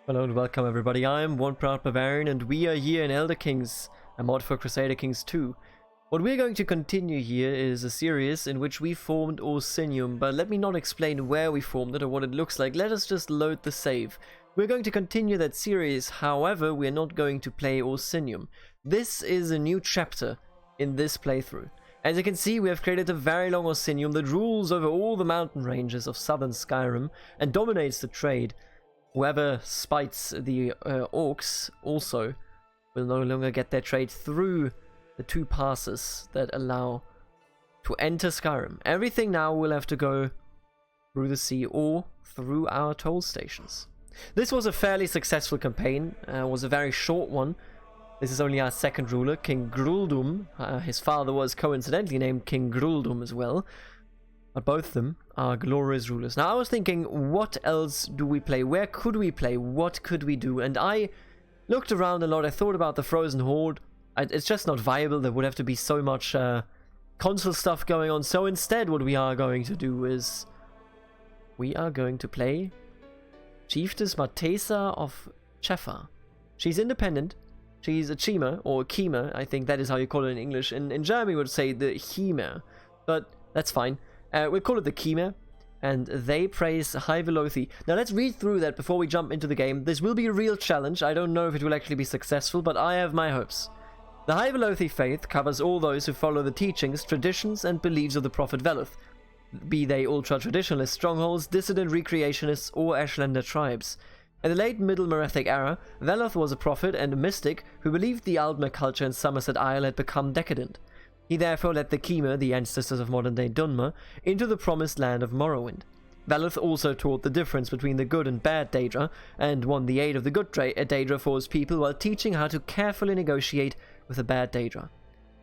Hello and welcome everybody, I am One Proud Barbarian and we are here in Elder Kings, a mod for Crusader Kings II. What we're going to continue here is a series in which we formed Orsinium, but let me not explain where we formed it or what it looks like, let us just load the save. We're going to continue that series, however we're not going to play Orsinium. This is a new chapter in this playthrough. As you can see, we have created a very long Orsinium that rules over all the mountain ranges of southern Skyrim and dominates the trade. Whoever spites the orcs also will no longer get their trade through the two passes that allow to enter Skyrim. Everything now will have to go through the sea or through our toll stations. This was a fairly successful campaign, was a very short one. This is only our second ruler, King Gruldum. His father was coincidentally named King Gruldum as well. But both of them are glorious rulers. Now I was thinking, what else do we play? Where could we play? What could we do? And I looked around a lot. I thought about the Frozen Horde. It's just not viable. There would have to be so much console stuff going on. So instead what we are going to do is we are going to play Chiefess Martesa of Cheffa. She's independent. She's a Chima, or Kima, I think that is how you call it in English. In German we would say the Hime, but that's fine. We'll call it the Kima, and they praise High Velothi. Now let's read through that before we jump into the game. This will be a real challenge. I don't know if it will actually be successful, but I have my hopes. The High Velothi faith covers all those who follow the teachings, traditions, and beliefs of the Prophet Veloth, be they ultra-traditionalist strongholds, dissident recreationists, or Ashlander tribes. In the late Middle Merethic era, Veloth was a prophet and a mystic who believed the Aldmer culture in Somerset Isle had become decadent. He therefore led the Kima, the ancestors of modern-day Dunmer, into the promised land of Morrowind. Veloth also taught the difference between the good and bad Daedra, and won the aid of the good Daedra for his people while teaching how to carefully negotiate with the bad Daedra.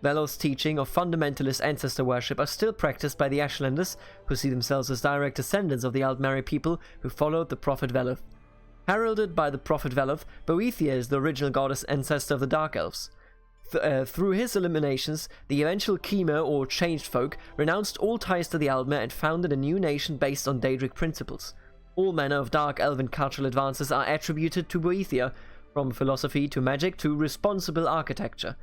Veloth's teaching of fundamentalist ancestor worship are still practiced by the Ashlanders, who see themselves as direct descendants of the Aldmeri people who followed the Prophet Veloth. Heralded by the Prophet Veloth, Boethia is the original goddess ancestor of the Dark Elves. Through his eliminations, the eventual Kima, or changed folk, renounced all ties to the Aldmer and founded a new nation based on Daedric principles. All manner of dark elven cultural advances are attributed to Boethia, from philosophy to magic to responsible architecture.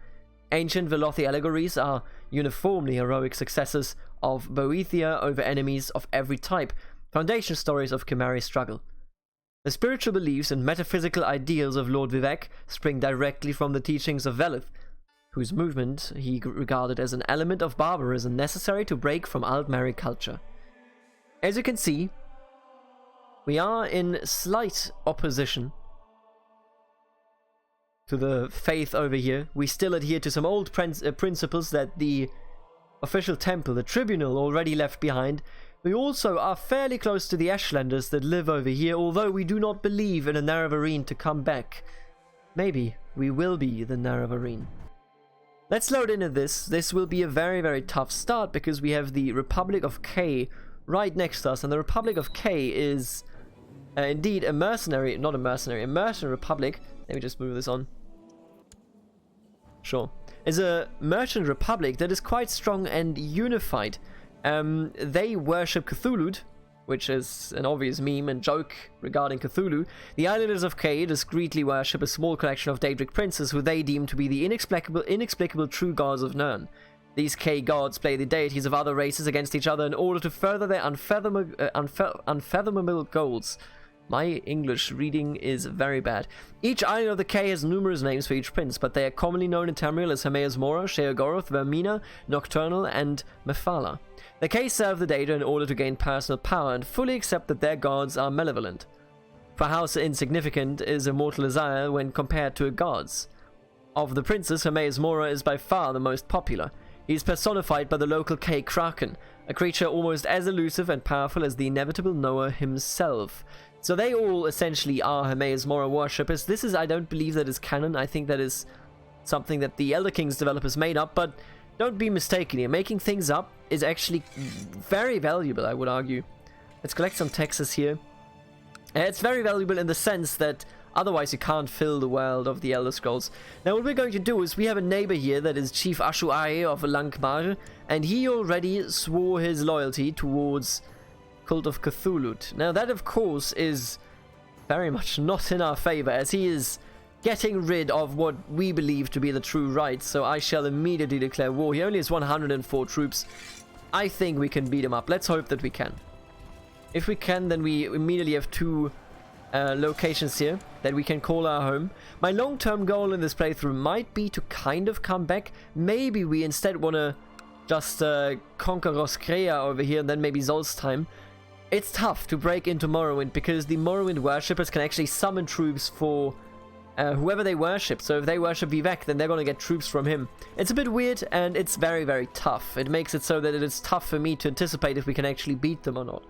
Ancient Velothi allegories are uniformly heroic successes of Boethia over enemies of every type, foundation stories of Chimeric struggle. The spiritual beliefs and metaphysical ideals of Lord Vivek spring directly from the teachings of Veloth, whose movement he regarded as an element of barbarism necessary to break from Aldmeri culture. As you can see, we are in slight opposition to the faith over here. We still adhere to some old principles that the official temple, the tribunal, already left behind. We also are fairly close to the Ashlanders that live over here, although we do not believe in a Naravarine to come back. Maybe we will be the Naravarine. Let's load into this. This will be a very, very tough start because we have the Republic of K right next to us, and the Republic of K is indeed a mercenary, not a mercenary, a merchant republic. Let me just move this on. Sure. Is a merchant republic that is quite strong and unified. They worship Cthulhu, which is an obvious meme and joke regarding Cthulhu. The Islanders of Kay discreetly worship a small collection of Daedric princes who they deem to be the inexplicable true gods of Nirn. These Kay gods play the deities of other races against each other in order to further their unfathomable goals. My English reading is very bad. Each island of the Kay has numerous names for each prince, but they are commonly known in Tamriel as Mora, Sheogoroth, Vermina, Nocturnal, and Mephala. The Kay serve the Daedra in order to gain personal power and fully accept that their gods are malevolent. For how insignificant is immortal Isaiah when compared to a god's? Of the princes, Mora is by far the most popular. He is personified by the local Kay Kraken, a creature almost as elusive and powerful as the inevitable Noah himself. So they all essentially are Mora worshippers. This is, I don't believe that is canon. I think that is something that the Elder Kings developers made up, but don't be mistaken here. Making things up is actually very valuable, I would argue. Let's collect some taxes here. It's very valuable in the sense that otherwise you can't fill the world of the Elder Scrolls. Now what we're going to do is we have a neighbor here that is Chief Ashuai of Lankmar, and he already swore his loyalty towards Cult of Cthulhu. Now that of course is very much not in our favor, as he is getting rid of what we believe to be the true right, so I shall immediately declare war. He only has 104 troops. I think we can beat him up. Let's hope that we can. If we can, then we immediately have two locations here that we can call our home. My long-term goal in this playthrough might be to kind of come back. Maybe we instead want to just conquer Roskrea over here and then maybe Solstheim. It's tough to break into Morrowind because the Morrowind worshippers can actually summon troops for whoever they worship. So if they worship Vivek, then they're going to get troops from him. It's a bit weird and it's very, very tough. It makes it so that it is tough for me to anticipate if we can actually beat them or not.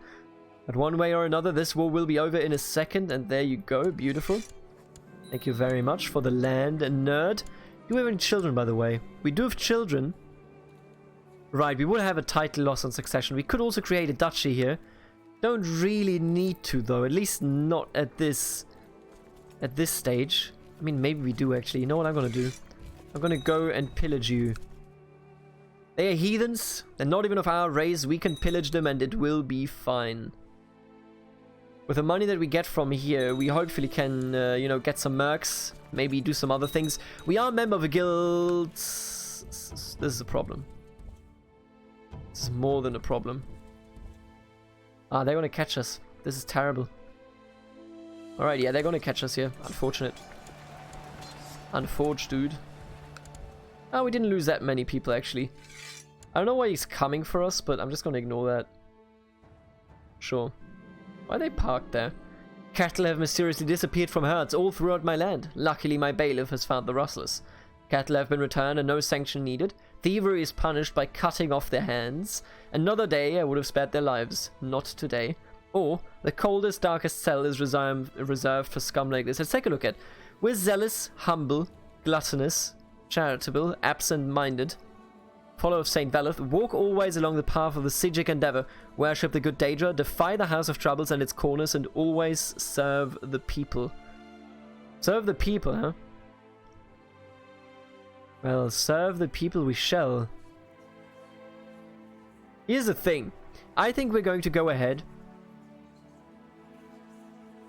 But one way or another, this war will be over in a second, and there you go, beautiful. Thank you very much for the land, nerd. Do we have any children, by the way? We do have children. Right, we would have a title loss on succession. We could also create a duchy here. Don't really need to, though, at least not at this stage. I mean, maybe we do, actually. You know what I'm going to do? I'm going to go and pillage you. They are heathens. They're not even of our race. We can pillage them, and it will be fine. With the money that we get from here, we hopefully can, you know, get some mercs, maybe do some other things. We are a member of a guild. This is a problem. This is more than a problem. Ah, they're going to catch us. This is terrible. Alright, yeah, they're going to catch us here. Unfortunate. Unforged, dude. Oh, we didn't lose that many people, actually. I don't know why he's coming for us, but I'm just going to ignore that. Sure. Why are they parked there? Cattle have mysteriously disappeared from herds all throughout my land. Luckily, my bailiff has found the rustlers. Cattle have been returned and no sanction needed. Thievery is punished by cutting off their hands. Another day I would have spared their lives. Not today. Or, the coldest, darkest cell is reserved for scum like this. Let's take a look at. We're zealous, humble, gluttonous, charitable, absent-minded. Follower of Saint Veloth, walk always along the path of the Sijic endeavor, worship the good Daedra, defy the House of Troubles and its corners, and always serve the people. Serve the people, huh? Well, serve the people we shall. Here's the thing. I think we're going to go ahead.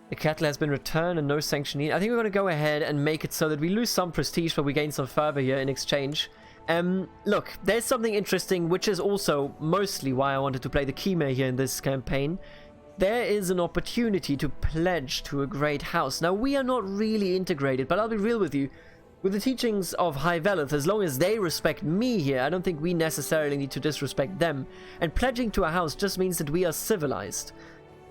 The cattle has been returned and no sanction needed. I think we're going to go ahead and make it so that we lose some prestige, but we gain some fervor here in exchange. Look, there's something interesting, which is also mostly why I wanted to play the Khmer here in this campaign. There is an opportunity to pledge to a great house. Now, we are not really integrated, but I'll be real with you. With the teachings of High Veloth, as long as they respect me here, I don't think we necessarily need to disrespect them. And pledging to a house just means that we are civilized.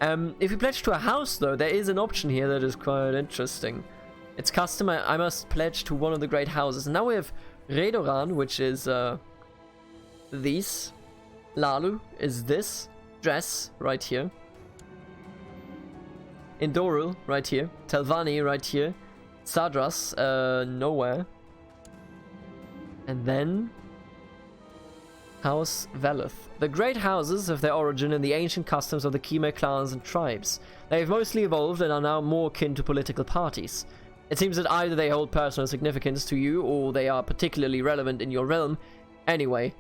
If we pledge to a house, though, there is an option here that is quite interesting. It's custom. I must pledge to one of the great houses. And now we have Redoran, which is these. Lalu is this. Dress, right here. Indoril, right here. Telvanni, right here. Sadras, nowhere. And then House Veloth. The great houses have their origin in the ancient customs of the Khmer clans and tribes. They have mostly evolved and are now more akin to political parties. It seems that either they hold personal significance to you, or they are particularly relevant in your realm. Anyway,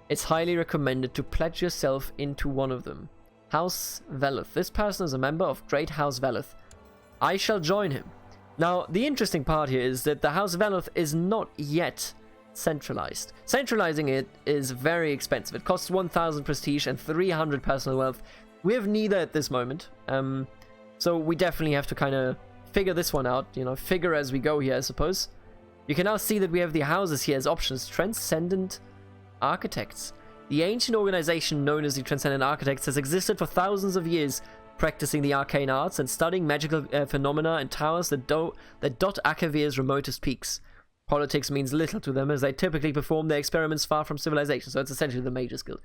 it's highly recommended to pledge yourself into one of them. House Veloth. This person is a member of Great House Veloth. I shall join him. Now, the interesting part here is that the House Veloth is not yet centralized. Centralizing it is very expensive. It costs 1,000 prestige and 300 personal wealth. We have neither at this moment. So we definitely have to kind of figure this one out, you know, figure as we go here, I suppose. You can now see that we have the houses here as options. Transcendent Architects. The ancient organization known as the Transcendent Architects has existed for thousands of years, practicing the arcane arts and studying magical phenomena and towers that dot Akavir's remotest peaks. Politics means little to them, as they typically perform their experiments far from civilization, so it's essentially the Mage's Guild.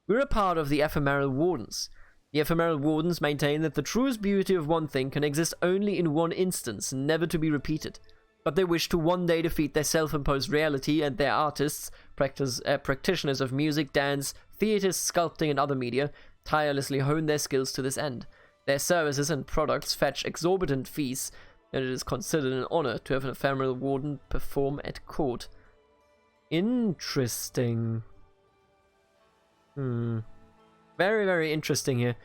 We're a part of the Ephemeral Wardens. The Ephemeral Wardens maintain that the truest beauty of one thing can exist only in one instance, never to be repeated. But they wish to one day defeat their self-imposed reality, and their artists, practitioners of music, dance, theatres, sculpting, and other media, tirelessly hone their skills to this end. Their services and products fetch exorbitant fees, and it is considered an honor to have an ephemeral warden perform at court. Interesting. Very, very interesting here.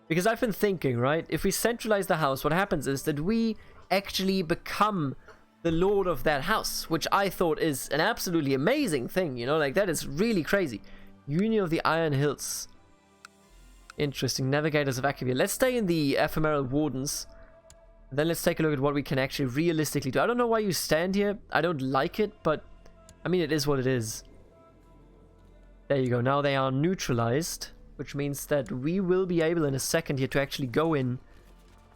Because I've been thinking, right? If we centralize the house, what happens is that we actually become the lord of that house, which I thought is an absolutely amazing thing, you know? Like, that is really crazy. Union of the Iron Hills. Interesting. Navigators of Akavir. Let's stay in the Ephemeral Wardens. Then let's take a look at what we can actually realistically do. I don't know why you stand here. I don't like it, but I mean, it is what it is. There you go. Now they are neutralized, which means that we will be able in a second here to actually go in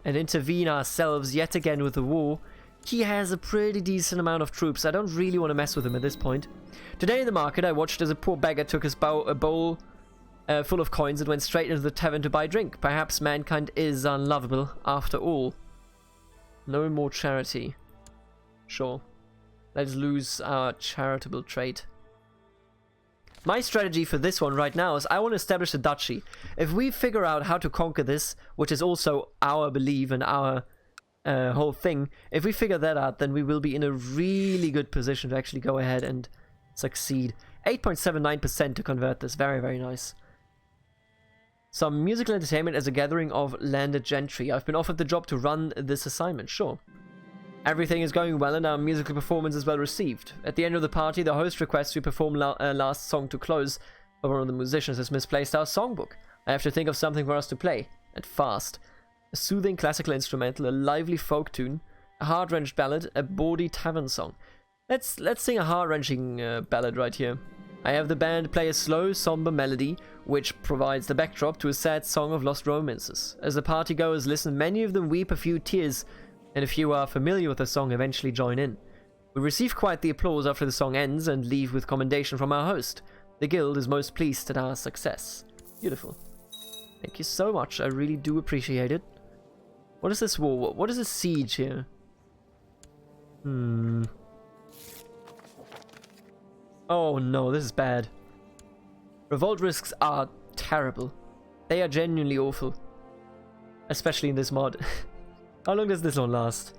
and intervene ourselves yet again with the war. He has a pretty decent amount of troops. I don't really want to mess with him at this point. Today in the market, I watched as a poor beggar took his a bowl full of coins and went straight into the tavern to buy drink. Perhaps mankind is unlovable after all. No more charity. Sure. Let's lose our charitable trait. My strategy for this one right now is I want to establish a duchy. If we figure out how to conquer this, which is also our belief and our whole thing, if we figure that out, then we will be in a really good position to actually go ahead and succeed. 8.79% to convert this. Very, very nice. Some musical entertainment as a gathering of landed gentry. I've been offered the job to run this assignment. Sure. Everything is going well and our musical performance is well received. At the end of the party, the host requests we perform last song to close, but one of the musicians has misplaced our songbook. I have to think of something for us to play, and fast. A soothing classical instrumental, a lively folk tune, a heart-wrenched ballad, a bawdy tavern song. Let's sing a heart-wrenching ballad right here. I have the band play a slow, somber melody, which provides the backdrop to a sad song of lost romances. As the partygoers listen, many of them weep a few tears, and if you are familiar with the song, eventually join in. We receive quite the applause after the song ends and leave with commendation from our host. The guild is most pleased at our success. Beautiful. Thank you so much. I really do appreciate it. What is this war? What is this siege here? Oh no, this is bad. Revolt risks are terrible. They are genuinely awful. Especially in this mod. How long does this one last?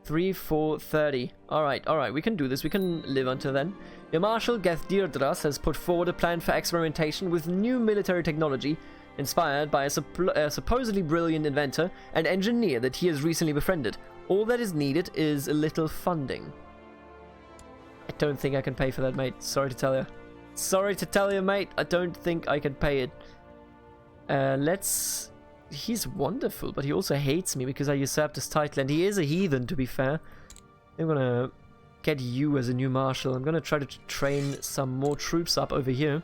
3, 4, 30. Alright, we can do this. We can live until then. Your Marshal Geth Deirdras has put forward a plan for experimentation with new military technology inspired by a supposedly brilliant inventor and engineer that he has recently befriended. All that is needed is a little funding. I don't think I can pay for that, mate. Sorry to tell you. Sorry to tell you, mate. I don't think I can pay it. He's wonderful, but he also hates me because I usurped his title, and he is a heathen, to be fair. I'm gonna get you as a new marshal. I'm gonna try to train some more troops up over here.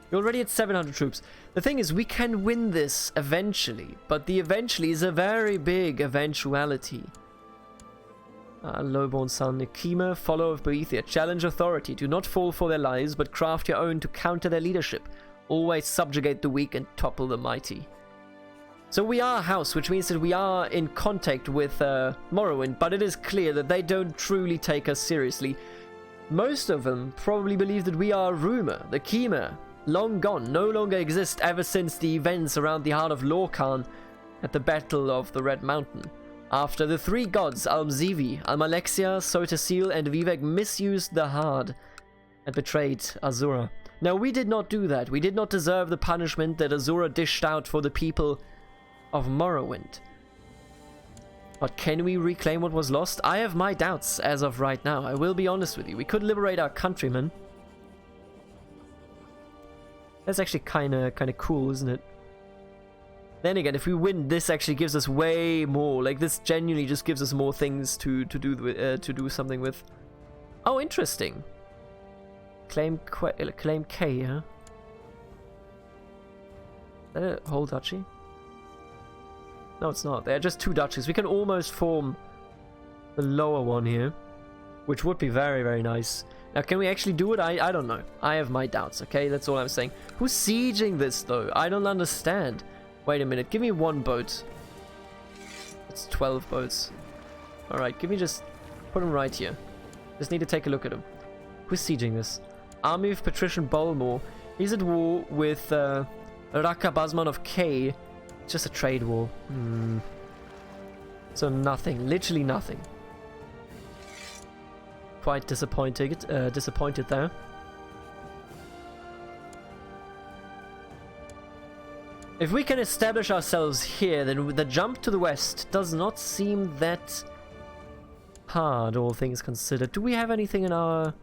We're already at 700 troops. The thing is, we can win this eventually, but the eventually is a very big eventuality. Lowborn son, Akima, follower of Boethia, challenge authority. Do not fall for their lies, but craft your own to counter their leadership. Always subjugate the weak and topple the mighty. So we are a house, which means that we are in contact with Morrowind, but it is clear that they don't truly take us seriously. Most of them probably believe that we are rumor, the Kima, long gone, no longer exist ever since the events around the heart of Lorkhan at the Battle of the Red Mountain. After the three gods, Almzivi, Almalexia, Sotasil, and Vivek misused the Hard and betrayed Azura. Now, we did not do that. We did not deserve the punishment that Azura dished out for the people of Morrowind. But can we reclaim what was lost? I have my doubts as of right now. I will be honest with you. We could liberate our countrymen. That's actually kind of cool, isn't it? Then again, if we win, this actually gives us way more. Like, this genuinely just gives us more things to do something with. Oh, interesting. Claim K, huh? Is that a whole duchy? No, it's not. They're just two duchies. We can almost form the lower one here, which would be very, very nice. Now, can we actually do it? I don't know. I have my doubts, okay? That's all I'm saying. Who's sieging this, though? I don't understand. Wait a minute. Give me one boat. It's 12 boats. Alright, give me just... Put them right here. Just need to take a look at them. Who's sieging this? Army of Patrician Bolmor. He's at war with Raka Basman of K. It's just a trade war. So nothing. Literally nothing. Quite disappointed there. If we can establish ourselves here, then the jump to the west does not seem that hard, all things considered. Do we have anything in our...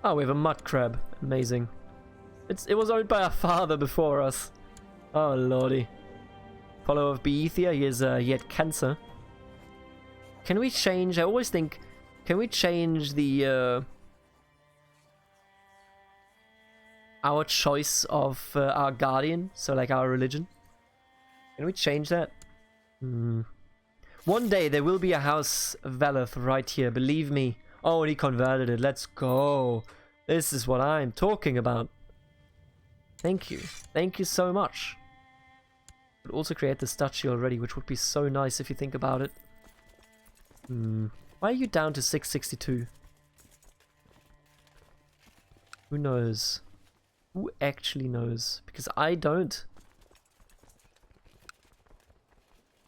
Oh, we have a mud crab. Amazing. It was owned by our father before us. Oh, lordy. Follower of Boethia, he had cancer. Can we change... I always think... Can we change the... our choice of our guardian? So, like, our religion? Can we change that? One day, there will be a house Veloth right here. Believe me. Oh, and he converted it. Let's go. This is what I'm talking about. Thank you. Thank you so much. Could also create this duchy already, which would be so nice if you think about it. Why are you down to 662? Who knows? Who actually knows? Because I don't.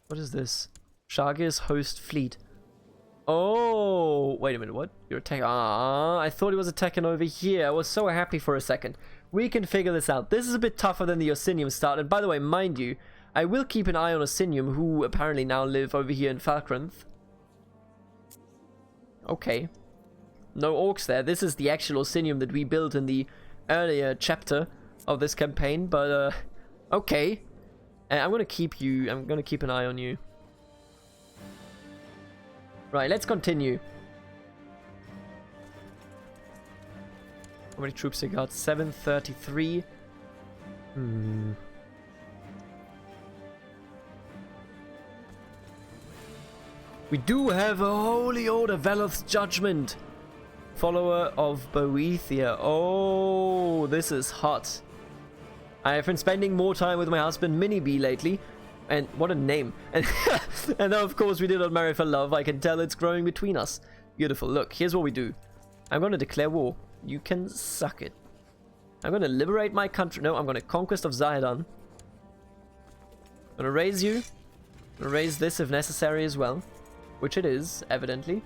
What is this? Shargir's host fleet. Oh, wait a minute, what? You're attacking... Ah, I thought he was attacking over here. I was so happy for a second. We can figure this out. This is a bit tougher than the Osinium start. And by the way, mind you, I will keep an eye on Osinium, who apparently now live over here in Falkranth. Okay. No orcs there. This is the actual Osinium that we built in the earlier chapter of this campaign. But, okay. I'm gonna keep you... I'm gonna keep an eye on you. Right, let's continue. How many troops you got? 733. We do have a holy order, Veloth's judgment. Follower of Boethia. Oh, this is hot. I have been spending more time with my husband Mini B lately. And what a name. And though of course we did not marry for love, I can tell it's growing between us. Beautiful. Look, here's what we do. I'm going to declare war. You can suck it. I'm going to liberate my country. No, I'm going to conquest of Zahedon. I'm going to raise you. I'm going to raise this if necessary as well. Which it is, evidently.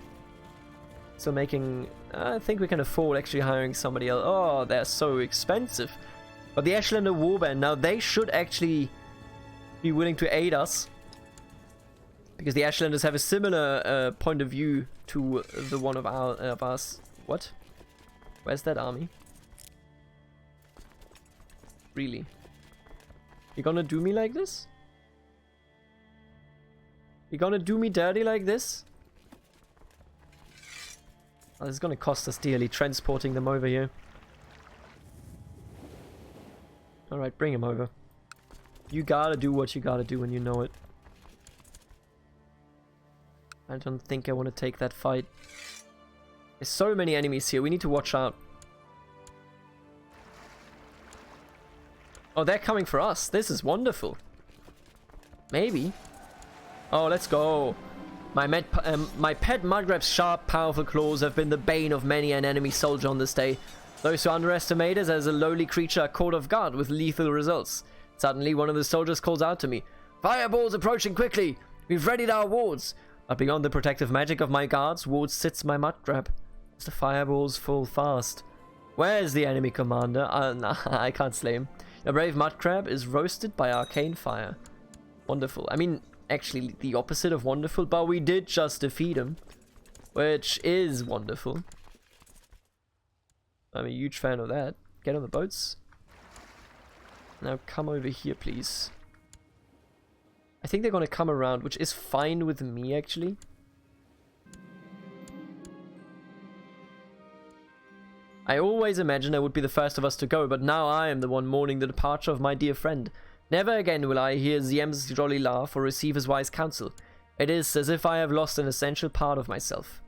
So making... I think we can afford actually hiring somebody else. Oh, they're so expensive. But the Ashlander Warband, now they should actually... be willing to aid us, because the Ashlanders have a similar point of view to the one of us. What? Where's that army? Really? You gonna do me like this? You gonna do me dirty like this? Oh, this is gonna cost us dearly transporting them over here. Alright, bring him over. You gotta do what you gotta do when you know it. I don't think I want to take that fight. There's so many enemies here. We need to watch out. Oh, they're coming for us. This is wonderful. Maybe. Oh, let's go. My pet Mudgrab's sharp, powerful claws have been the bane of many an enemy soldier on this day. Those who underestimate us as a lowly creature are caught off guard with lethal results. Suddenly, one of the soldiers calls out to me. Fireballs approaching quickly! We've readied our wards! But beyond the protective magic of my guards, wards sits my Mudgrab. As the fireballs fall fast. Where's the enemy commander? Nah, I can't slay him. A brave Mudgrab is roasted by arcane fire. Wonderful. I mean, actually the opposite of wonderful, but we did just defeat him. Which is wonderful. I'm a huge fan of that. Get on the boats. Now come over here, please. I think they're going to come around, which is fine with me, actually. I always imagined I would be the first of us to go, but now I am the one mourning the departure of my dear friend. Never again will I hear Ziem's jolly laugh or receive his wise counsel. It is as if I have lost an essential part of myself.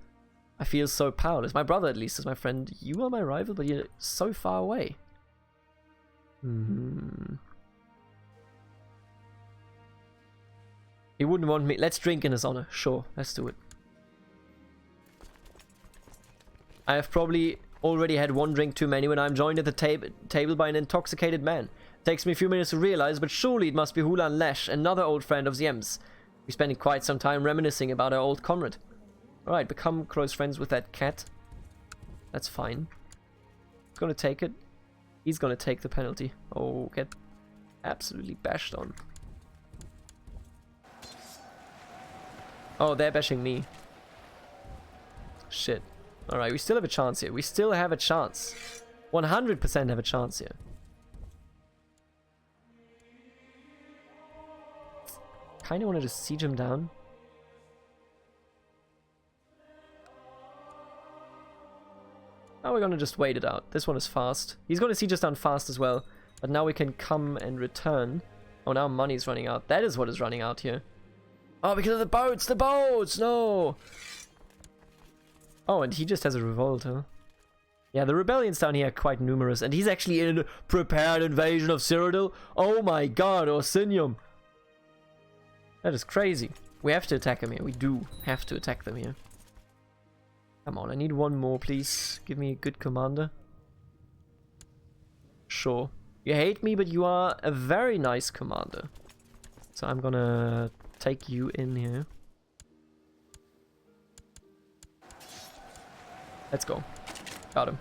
I feel so powerless. My brother, at least, is my friend. You are my rival, but you're so far away. He wouldn't want me. Let's drink in his honor. Sure, let's do it. I have probably already had one drink too many when I'm joined at the table by an intoxicated man. It takes me a few minutes to realize, but surely it must be Hulan Lesh, another old friend of Ziem's. We're spending quite some time reminiscing about our old comrade. Alright, become close friends with that cat. That's fine. He's gonna take it. He's gonna take the penalty. Oh, Absolutely bashed on. Oh, they're bashing me. Shit. Alright, we still have a chance here. We still have a chance. 100% have a chance here. Kinda wanted to siege him down. Oh, we're gonna just wait it out. This one is fast. He's gonna siege us down fast as well. But now we can come and return. Oh, now money's running out. That is what is running out here. Oh, because of the boats! The boats! No! Oh, and he just has a revolt, huh? Yeah, the rebellions down here are quite numerous. And he's actually in a prepared invasion of Cyrodiil. Oh my god, Orsinium! That is crazy. We have to attack him here. We do have to attack them here. Come on, I need one more, please. Give me a good commander. Sure. You hate me, but you are a very nice commander. So I'm gonna take you in here. Let's go. Got him.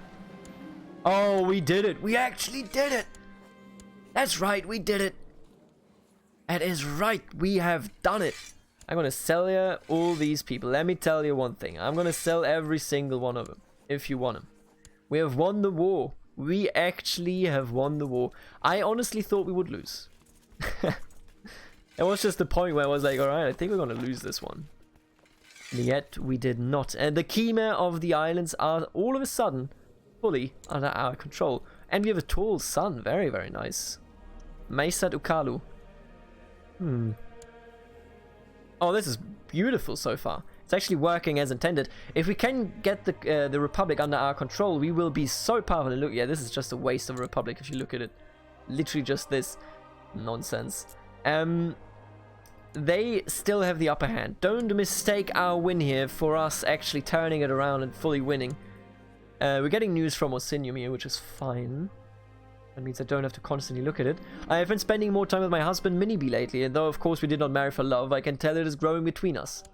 Oh, we did it. We actually did it. That's right, we did it. That is right, we have done it. I'm gonna sell you all these people. Let me tell you one thing. I'm gonna sell every single one of them, if you want them. We have won the war. We actually have won the war. I honestly thought we would lose. It was just the point where I was like, alright, I think we're gonna lose this one. And yet, we did not. And the Khmer of the islands are all of a sudden fully under our control. And we have a tall sun. Very, very nice. Maesat Ukalu. Oh, this is beautiful so far. It's actually working as intended. If we can get the Republic under our control, we will be so powerful. Look, yeah, this is just a waste of a Republic if you look at it. Literally just this nonsense. They still have the upper hand. Don't mistake our win here for us actually turning it around and fully winning. We're getting news from Orsinium here, which is fine. That means I don't have to constantly look at it. I have been spending more time with my husband Miniby lately, and though of course we did not marry for love, I can tell it is growing between us.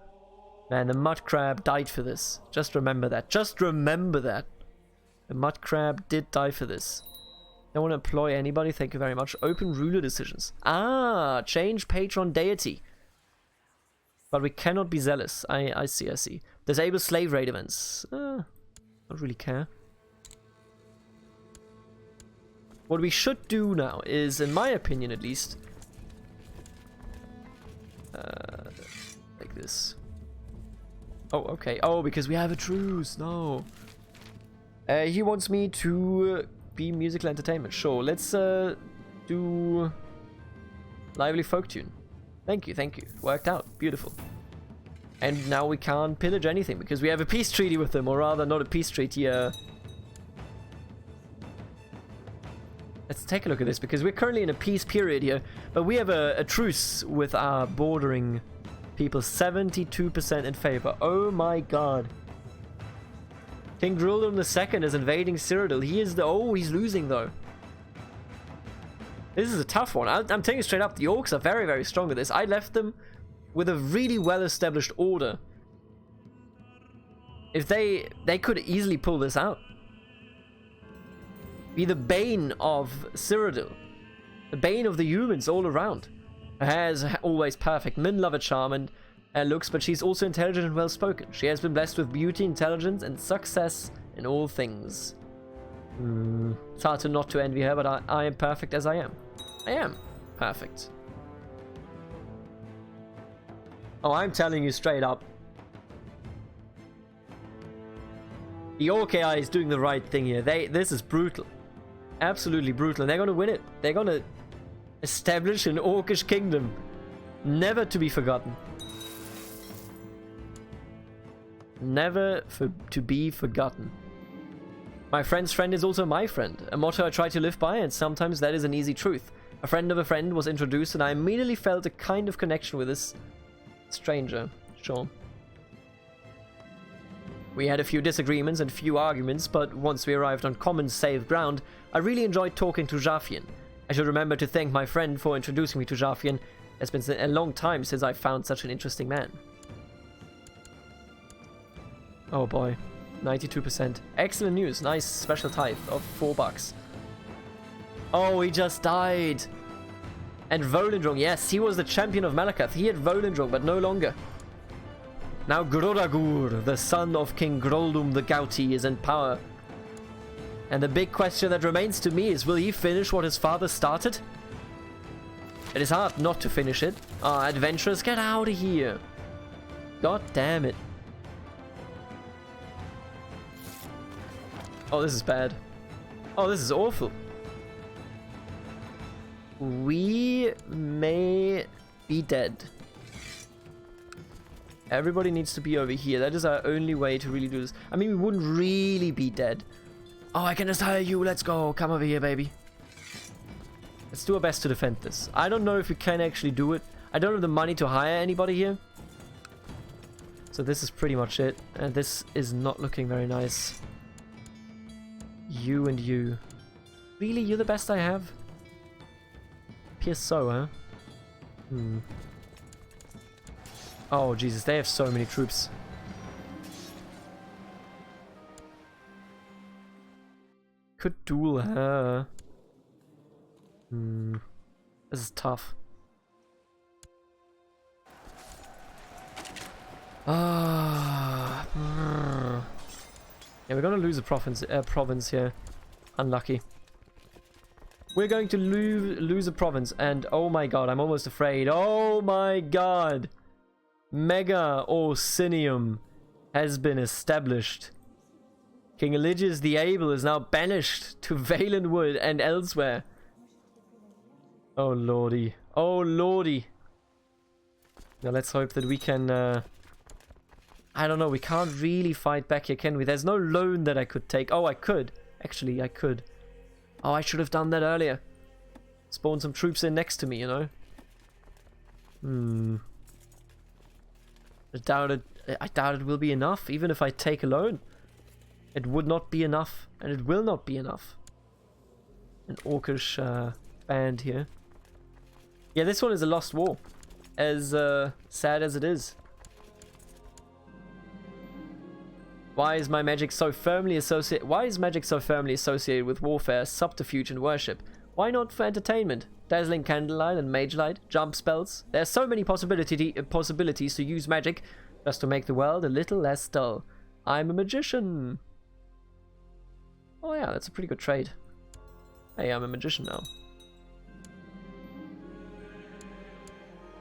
Man, the mud crab died for this. Just remember that. Just remember that. The mud crab did die for this. Don't want to employ anybody, thank you very much. Open ruler decisions. Ah, change patron deity. But we cannot be zealous. I see, I see. Disable slave raid events. Don't really care. What we should do now is, in my opinion at least, like this. Oh, okay. Oh, because we have a truce. No. He wants me to be musical entertainment. Sure. Let's do lively folk tune. Thank you, thank you. Worked out. Beautiful. And now we can't pillage anything because we have a peace treaty with them, or rather, not a peace treaty. Let's take a look at this because we're currently in a peace period here, but we have a truce with our bordering people. 72% in favor. Oh my god. King Drulum II is invading Cyrodiil. He is the... Oh, he's losing though. This is a tough one. I'm telling you straight up, the orcs are very, very strong at this. I left them with a really well-established order. If they could easily pull this out. Be the bane of Cyrodiil. The bane of the humans all around. Has always perfect min lover charm and looks, but she's also intelligent and well-spoken. She has been blessed with beauty, intelligence, and success in all things. It's hard to not to envy her, but I am perfect as I am. I am perfect. Oh, I'm telling you straight up. The Orc AI is doing the right thing here. This is brutal. Absolutely brutal. And they're going to win it. They're going to establish an Orcish kingdom. Never to be forgotten. Never to be forgotten. My friend's friend is also my friend. A motto I try to live by, and sometimes that is an easy truth. A friend of a friend was introduced, and I immediately felt a kind of connection with this stranger. Sure. We had a few disagreements and few arguments, but once we arrived on common safe ground, I really enjoyed talking to Jafian. I should remember to thank my friend for introducing me to Jafian. It's been a long time since I found such an interesting man. Oh boy, 92%. Excellent news. Nice special tithe of $4. Oh, he just died. And Volendrung, yes, he was the champion of Malakath. He had Volendrung, but no longer. Now Grodagur, the son of King Groldum the Gouty, is in power. And the big question that remains to me is, will he finish what his father started? It is hard not to finish it. Ah, adventurers, get out of here. God damn it. Oh, this is bad. Oh, this is awful. We may be dead. Everybody needs to be over here. That is our only way to really do this. I mean, we wouldn't really be dead. Oh, I can just hire you. Let's go. Come over here, baby. Let's do our best to defend this. I don't know if we can actually do it. I don't have the money to hire anybody here. So this is pretty much it. And this is not looking very nice. You and you. Really? You're the best I have? Appears so, huh? Hmm. Oh, Jesus. They have so many troops. Could duel her. Hmm. This is tough. Ah. Yeah, we're gonna lose a province here. Unlucky. We're going to lose a province, and oh my god, I'm almost afraid. Oh my god! Mega Orsinium has been established. King Eligius the Able is now banished to Valenwood and elsewhere. Oh lordy. Oh lordy. Now let's hope that we can... I don't know, we can't really fight back here, can we? There's no loan that I could take. Oh, I could. Actually, I could. Oh, I should have done that earlier. Spawn some troops in next to me, you know? I doubt it will be enough, even if I take a loan. It would not be enough, and it will not be enough. An orcish band here. Yeah, this one is a lost war. As sad as it is. Why is magic so firmly associated with warfare, subterfuge, and worship? Why not for entertainment? Dazzling candlelight and mage light, jump spells. There are so many possibilities to use magic just to make the world a little less dull. I'm a magician. Oh yeah, that's a pretty good trade. Hey, I'm a magician now.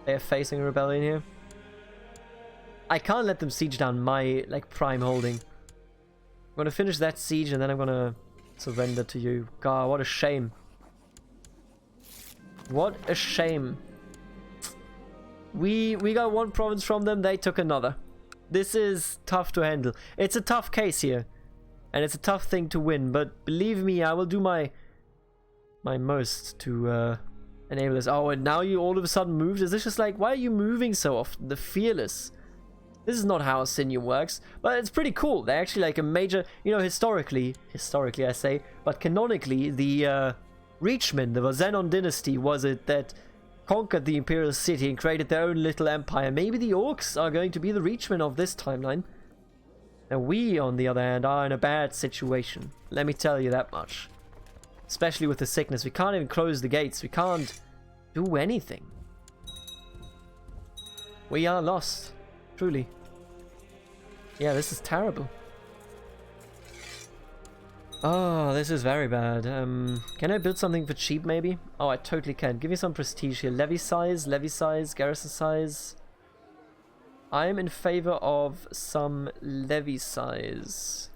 They are facing a rebellion here. I can't let them siege down my, like, prime holding. I'm gonna finish that siege and then I'm gonna surrender to you. God, what a shame. What a shame. We got one province from them, they took another. This is tough to handle. It's a tough case here. And it's a tough thing to win, but believe me, I will do my most to enable this. Oh, and now you all of a sudden moved? Is this just like, why are you moving so often? The fearless. This is not how Sinew works, but it's pretty cool. They're actually like a major, you know, historically I say, but canonically, the Reachmen, the Zenon dynasty, was it that conquered the Imperial City and created their own little empire. Maybe the Orcs are going to be the Reachmen of this timeline. And we, on the other hand, are in a bad situation. Let me tell you that much. Especially with the sickness. We can't even close the gates. We can't do anything. We are lost. Truly. Yeah, this is terrible. Oh, this is very bad. Can I build something for cheap, maybe? Oh, I totally can. Give me some prestige here. Levy size, garrison size. I'm in favor of some levy size.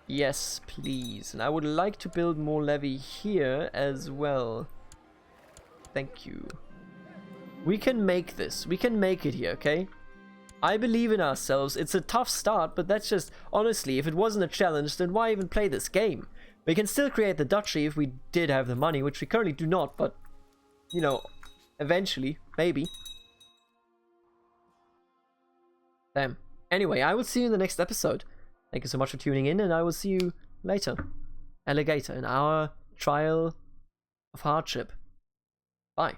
Yes, please. And I would like to build more levy here as well. Thank you. We can make this. We can make it here, okay? I believe in ourselves. It's a tough start, but that's just... Honestly, if it wasn't a challenge, then why even play this game? We can still create the duchy if we did have the money, which we currently do not, but... You know, eventually, maybe. Damn. Anyway, I will see you in the next episode. Thank you so much for tuning in, and I will see you later. Alligator, in our trial of hardship. Bye.